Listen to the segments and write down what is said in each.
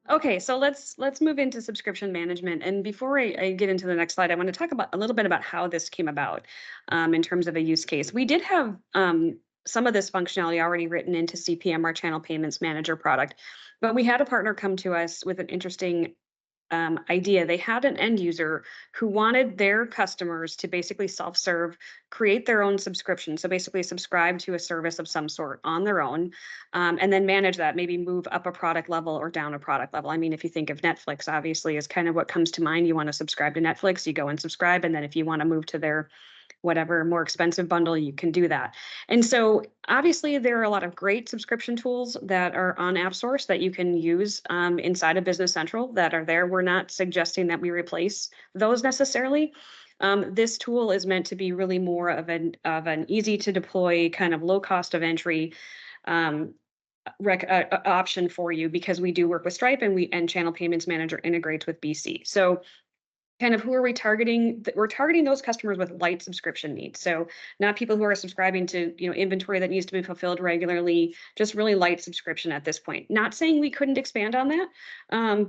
Okay, so let's move into subscription management. And before I get into the next slide, I want to talk about a little bit about how this came about in terms of a use case. We did have some of this functionality already written into CPM, our channel payments manager product, but we had a partner come to us with an interesting idea. They had an end user who wanted their customers to basically self-serve, create their own subscription. So basically, subscribe to a service of some sort on their own, and then manage that. Maybe move up a product level or down a product level. I mean, if you think of Netflix, obviously, is kind of what comes to mind. You want to subscribe to Netflix, you go and subscribe, and then if you want to move to their whatever more expensive bundle, you can do that. And so obviously there are a lot of great subscription tools that are on AppSource that you can use inside of Business Central that are there. We're not suggesting that we replace those necessarily. This tool is meant to be really more of an easy to deploy kind of low cost of entry um, option for you because we do work with Stripe and Channel Payments Manager integrates with BC. So kind of who are we targeting? We're targeting those customers with light subscription needs. So not people who are subscribing to, inventory that needs to be fulfilled regularly, just really light subscription at this point. Not saying we couldn't expand on that.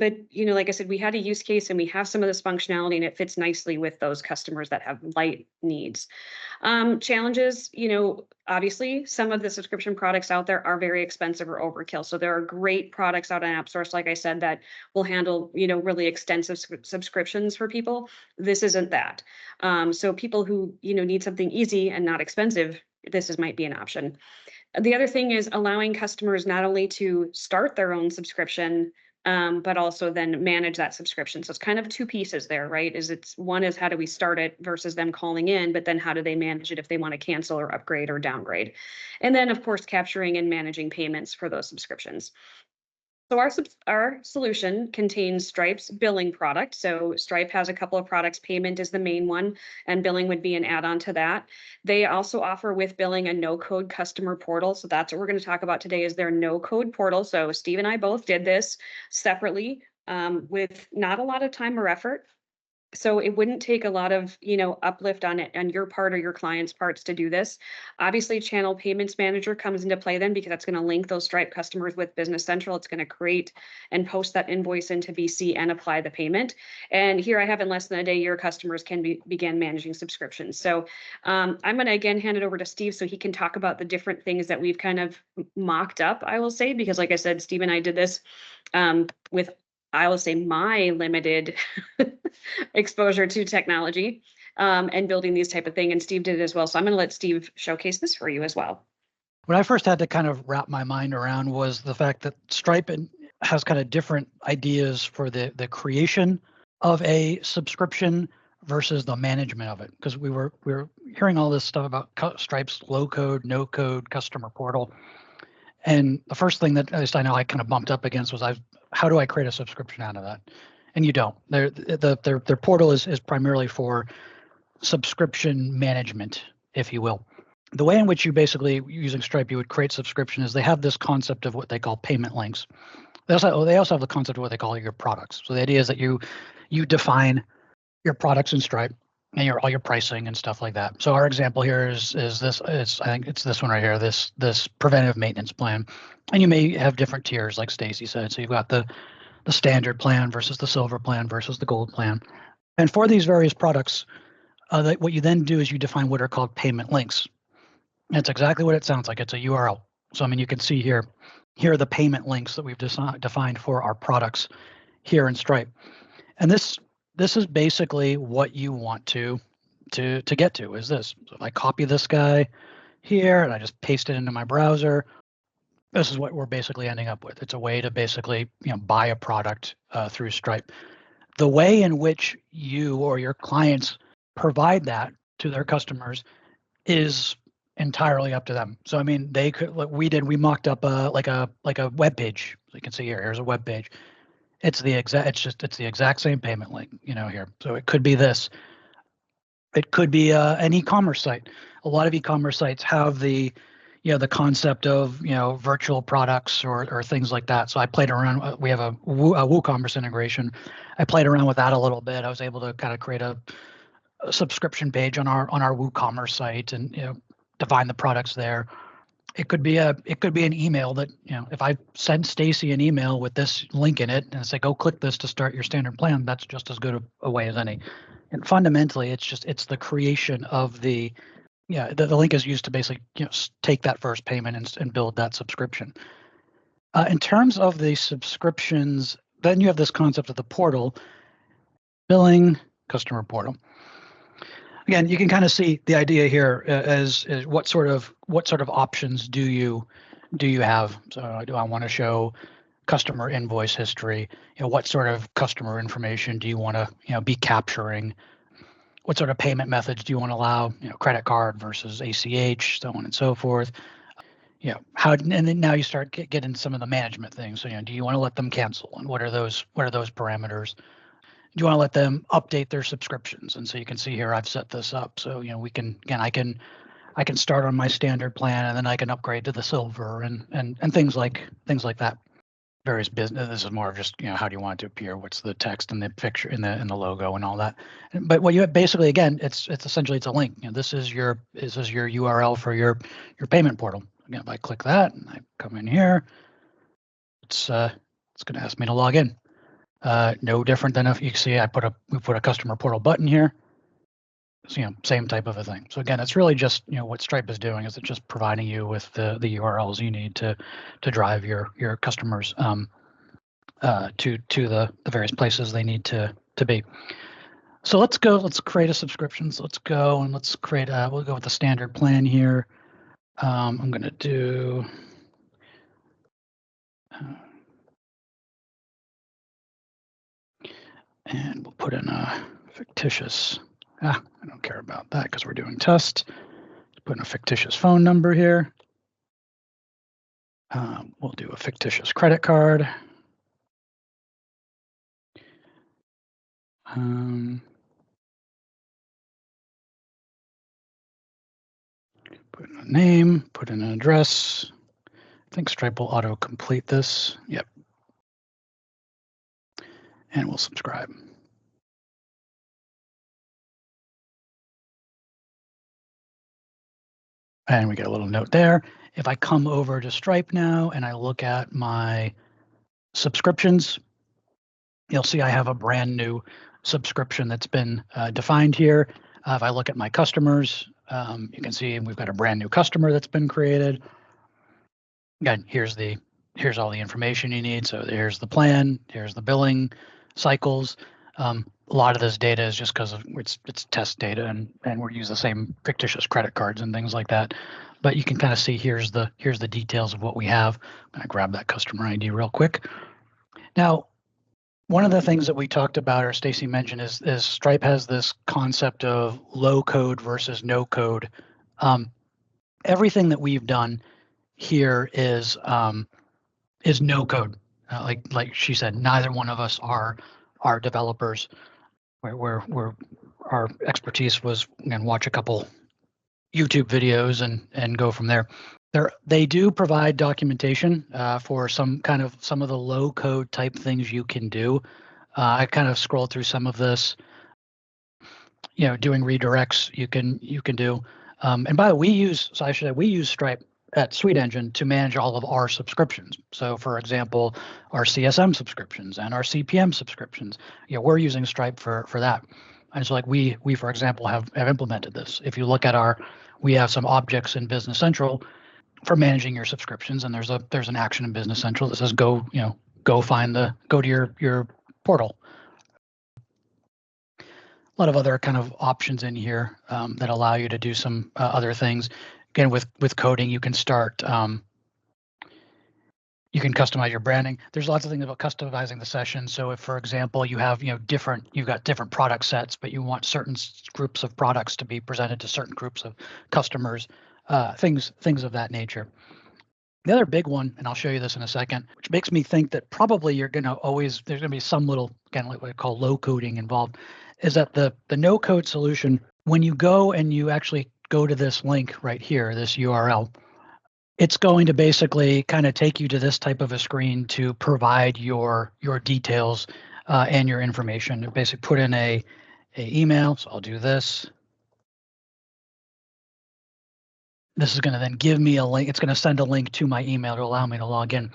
But like I said, we had a use case and we have some of this functionality and it fits nicely with those customers that have light needs. Challenges, obviously some of the subscription products out there are very expensive or overkill. So there are great products out on AppSource, like I said, that will handle, really extensive subscriptions for people. This isn't that. So people who, need something easy and not expensive, might be an option. The other thing is allowing customers not only to start their own subscription, but also then manage that subscription. So it's kind of two pieces there, right? It's one is how do we start it versus them calling in, but then how do they manage it if they want to cancel or upgrade or downgrade? And then of course, capturing and managing payments for those subscriptions. So our solution contains Stripe's billing product. So Stripe has a couple of products. Payment is the main one, and billing would be an add-on to that. They also offer with billing a no-code customer portal. So that's what we're going to talk about today is their no-code portal. So Steve and I both did this separately with not a lot of time or effort. So it wouldn't take a lot of, uplift on it on your part or your client's parts to do this. Obviously, Channel Payments Manager comes into play then because that's going to link those Stripe customers with Business Central. It's going to create and post that invoice into BC and apply the payment. And here I have in less than a day, your customers can begin managing subscriptions. So I'm going to again hand it over to Steve so he can talk about the different things that we've kind of mocked up, I will say, because like I said, Steve and I did this with I will say my limited exposure to technology and building these type of thing. And Steve did it as well. So I'm going to let Steve showcase this for you as well. What I first had to kind of wrap my mind around was the fact that Stripe has kind of different ideas for the creation of a subscription versus the management of it. Because we were hearing all this stuff about Stripe's low code, no code customer portal. And the first thing that at least I know I kind of bumped up against was how do I create a subscription out of that? And you don't. Their portal is primarily for subscription management, if you will. The way in which you basically, using Stripe, you would create subscription is they have this concept of what they call payment links. They also have the concept of what they call your products. So the idea is that you define your products in Stripe and all your pricing and stuff like that. So our example here is this. I think it's this one right here. This preventive maintenance plan, and you may have different tiers, like Stacy said. So you've got the standard plan versus the silver plan versus the gold plan. And for these various products, what you then do is you define what are called payment links. And it's exactly what it sounds like. It's a URL. So I mean, you can see here are the payment links that we've defined for our products here in Stripe. And this is basically what you want to get to is this. So if I copy this guy here and I just paste it into my browser, this is what we're basically ending up with. It's a way to basically buy a product through Stripe. The way in which you or your clients provide that to their customers is entirely up to them. So I mean, they could, like we mocked up like a web page. So you can see here's a web page. It's the exact same payment link, here. So it could be this. It could be an e-commerce site. A lot of e-commerce sites have the concept of virtual products or things like that. So I played around. We have a WooCommerce integration. I played around with that a little bit. I was able to kind of create a subscription page on our WooCommerce site and define the products there. It could be an email that, if I send Stacy an email with this link in it and say, go click this to start your standard plan, that's just as good a way as any. And fundamentally, it's the creation of the link is used to basically take that first payment and build that subscription. In terms of the subscriptions, then you have this concept of the portal, billing, customer portal. Again, you can kind of see the idea here as what sort of options do you have? So do I want to show customer invoice history? What sort of customer information do you want to be capturing? What sort of payment methods do you want to allow? Credit card versus ACH, so on and so forth. And then now you start getting some of the management things. So do you want to let them cancel, and what are those parameters? Do you want to let them update their subscriptions? And so you can see here I've set this up. So we can, again, I can start on my standard plan, and then I can upgrade to the silver and things like that. Various business. This is more of just how do you want it to appear? What's the text and the picture in the logo and all that. But what you have basically, again, it's essentially it's a link. This is your URL for your payment portal. Again, if I click that and I come in here, it's going to ask me to log in. No different than if you can see we put a customer portal button here. So, same type of a thing. So again, it's really just what Stripe is doing is it's just providing you with the URLs you need to drive your customers to the various places they need to be. So let's create a subscription. So let's go and let's create we'll go with the standard plan here. I'm going to do and we'll put in a fictitious, I don't care about that because we're doing test. Put in a fictitious phone number here. We'll do a fictitious credit card. Put in a name, put in an address. I think Stripe will auto-complete this. Yep. And we'll subscribe. And we get a little note there. If I come over to Stripe now and I look at my subscriptions, you'll see I have a brand new subscription that's been defined here. If I look at my customers, you can see we've got a brand new customer that's been created. Again, here's all the information you need. So here's the plan, here's the billing cycles. A lot of this data is just because it's test data, and we're using the same fictitious credit cards and things like that. But you can kind of see here's the details of what we have. I'm gonna grab that customer ID real quick. Now, one of the things that we talked about, or Stacy mentioned, is Stripe has this concept of low code versus no code. Everything that we've done here is no code. Like she said, neither one of us are developers. Where our expertise was, and watch a couple YouTube videos and go from there. They do provide documentation for some of the low code type things you can do. I kind of scrolled through some of this. Doing redirects you can do. And by the way, we use Stripe at Suite Engine to manage all of our subscriptions. So for example, our CSM subscriptions and our CPM subscriptions, we're using Stripe for that. And so like we for example have implemented this. If you look at we have some objects in Business Central for managing your subscriptions, and there's an action in Business Central that says go to your portal. A lot of other kind of options in here that allow you to do some other things. Again, with coding, you can start. You can customize your branding. There's lots of things about customizing the session. So if, for example, you've got different product sets, but you want certain groups of products to be presented to certain groups of customers, things of that nature. The other big one, and I'll show you this in a second, which makes me think that probably there's going to be some little, again, like what I call low coding involved, is that the no code solution, when you go and you actually go to this link right here, this URL, it's going to basically kind of take you to this type of a screen to provide your details and your information. Basically put in a email. So I'll do this. This is going to then give me a link. It's going to send a link to my email to allow me to log in.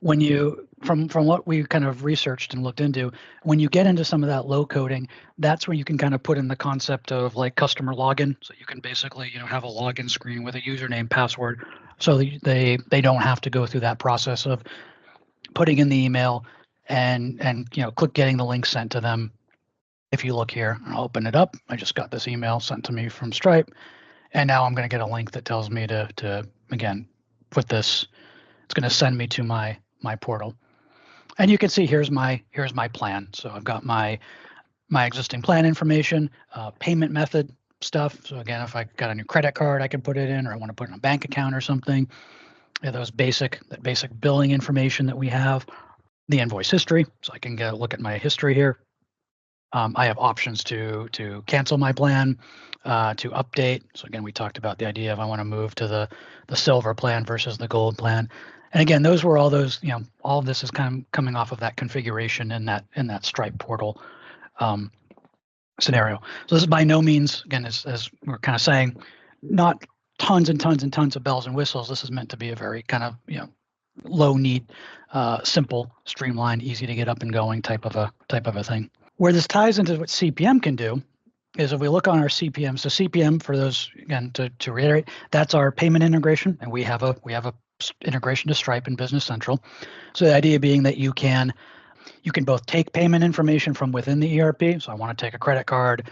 When you, from what we kind of researched and looked into, when you get into some of that low coding, that's where you can kind of put in the concept of like customer login. So you can basically, have a login screen with a username, password, so they don't have to go through that process of putting in the email and click getting the link sent to them. If you look here, I'll open it up. I just got this email sent to me from Stripe, and now I'm going to get a link that tells me to again put this. It's going to send me to my portal, and you can see here's my plan. So I've got my existing plan information, payment method stuff. So again, if I got a new credit card, I can put it in, or I want to put it in a bank account or something. That basic billing information that we have, the invoice history, so I can get a look at my history here. I have options to cancel my plan, to update. So again, we talked about the idea of I want to move to the silver plan versus the gold plan. And again, those were all those, all of this is kind of coming off of that configuration in that Stripe portal scenario. So this is by no means, again, as we're kind of saying, not tons and tons and tons of bells and whistles. This is meant to be a very kind of, low need, simple, streamlined, easy to get up and going type of a thing. Where this ties into what CPM can do is if we look on our CPM. So CPM, for those, again, to reiterate, that's our payment integration, and we have a integration to Stripe and Business Central. So the idea being that you can both take payment information from within the ERP. So I want to take a credit card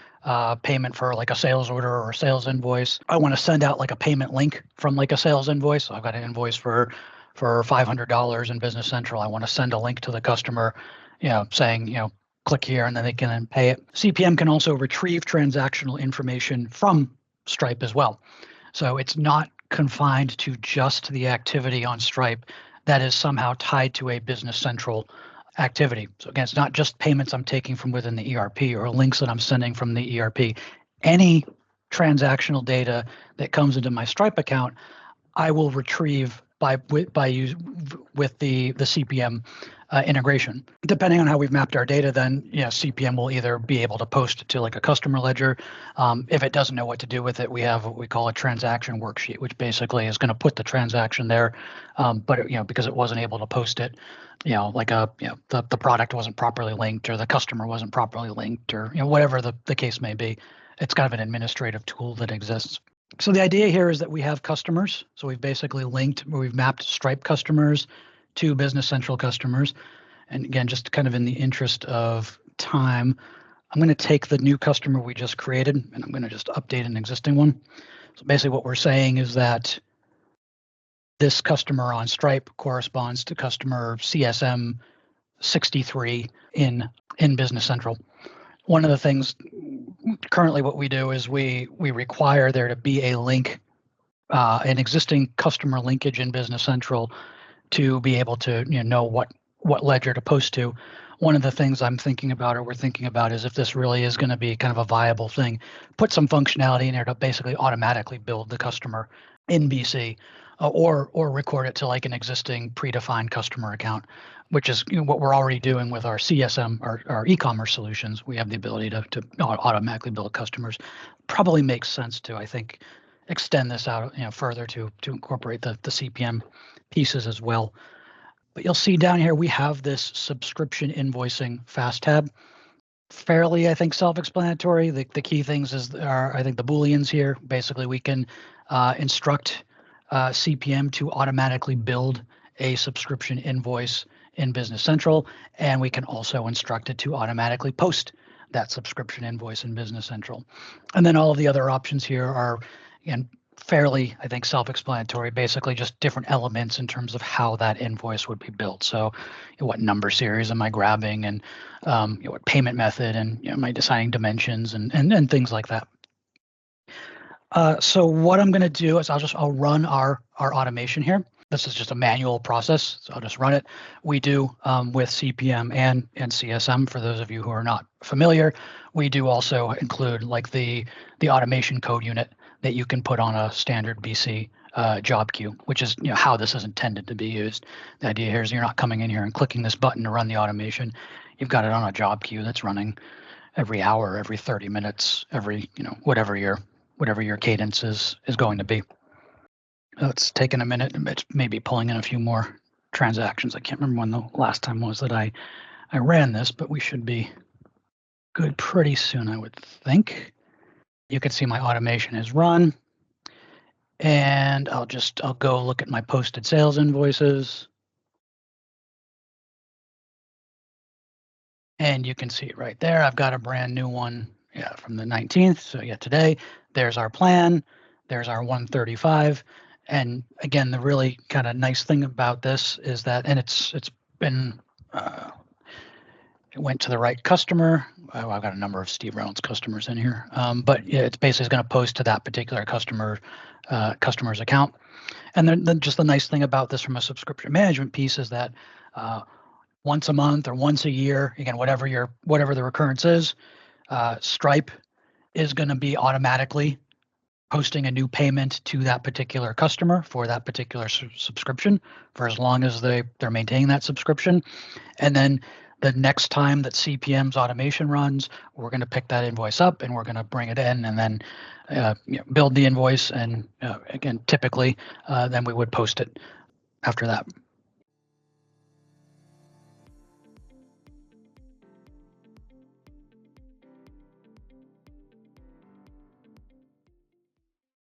payment for like a sales order or a sales invoice. I want to send out like a payment link from like a sales invoice. So I've got an invoice for $500 in Business Central. I want to send a link to the customer, saying, click here, and then they can then pay it. CPM can also retrieve transactional information from Stripe as well. So it's not confined to just the activity on Stripe that is somehow tied to a Business Central activity. So again, it's not just payments I'm taking from within the ERP or links that I'm sending from the ERP. Any transactional data that comes into my Stripe account, I will retrieve with the CPM integration. Depending on how we've mapped our data, then CPM will either be able to post it to like a customer ledger. If it doesn't know what to do with it, we have what we call a transaction worksheet, which basically is going to put the transaction there. But because it wasn't able to post it, the product wasn't properly linked, or the customer wasn't properly linked, or whatever the case may be, it's kind of an administrative tool that exists. So the idea here is that we have customers. So we've basically we've mapped Stripe customers to Business Central customers. And again, just kind of in the interest of time, I'm going to take the new customer we just created, and I'm going to just update an existing one. So basically what we're saying is that this customer on Stripe corresponds to customer CSM 63 in Business Central. One of the things currently what we do is we require there to be a link, an existing customer linkage in Business Central to be able to know what ledger to post to. One of the things we're thinking about is if this really is going to be kind of a viable thing, put some functionality in there to basically automatically build the customer in BC, or record it to like an existing predefined customer account, which is what we're already doing with our CSM, our e-commerce solutions. We have the ability to automatically build customers. Probably makes sense to, I think, extend this out further to incorporate the CPM pieces as well. But you'll see down here we have this subscription invoicing fast tab. Fairly, I think, self-explanatory. The key things are, I think, the Booleans here. Basically, we can instruct CPM to automatically build a subscription invoice in Business Central, and we can also instruct it to automatically post that subscription invoice in Business Central. And then all of the other options here are, again, fairly, I think, self-explanatory, basically just different elements in terms of how that invoice would be built. So what number series am I grabbing, and what payment method, and am I deciding dimensions and things like that. So what I'm going to do is I'll run our automation here. This is just a manual process, so I'll just run it. We do with CPM and CSM. For those of you who are not familiar, we do also include like the automation code unit that you can put on a standard BC job queue, which is how this is intended to be used. The idea here is you're not coming in here and clicking this button to run the automation. You've got it on a job queue that's running every hour, every 30 minutes, every whatever your cadence is going to be. It's taken a minute. It's maybe pulling in a few more transactions. I can't remember when the last time was that I ran this, but we should be good pretty soon, I would think. You can see my automation is run. And I'll go look at my posted sales invoices. And you can see it right there. I've got a brand new one, yeah, from the 19th. So yeah, today, there's our plan. There's our 135. And again, the really kind of nice thing about this is that, and it's been, it went to the right customer. Oh, I've got a number of Steve Reynolds customers in here, but yeah, it's basically going to post to that particular customer's account. And then just the nice thing about this from a subscription management piece is that once a month or once a year, again, whatever the recurrence is, Stripe is going to be automatically posting a new payment to that particular customer for that particular subscription for as long as they're maintaining that subscription. And then the next time that CPM's automation runs, we're going to pick that invoice up and we're going to bring it in and then build the invoice. And again, typically, then we would post it after that.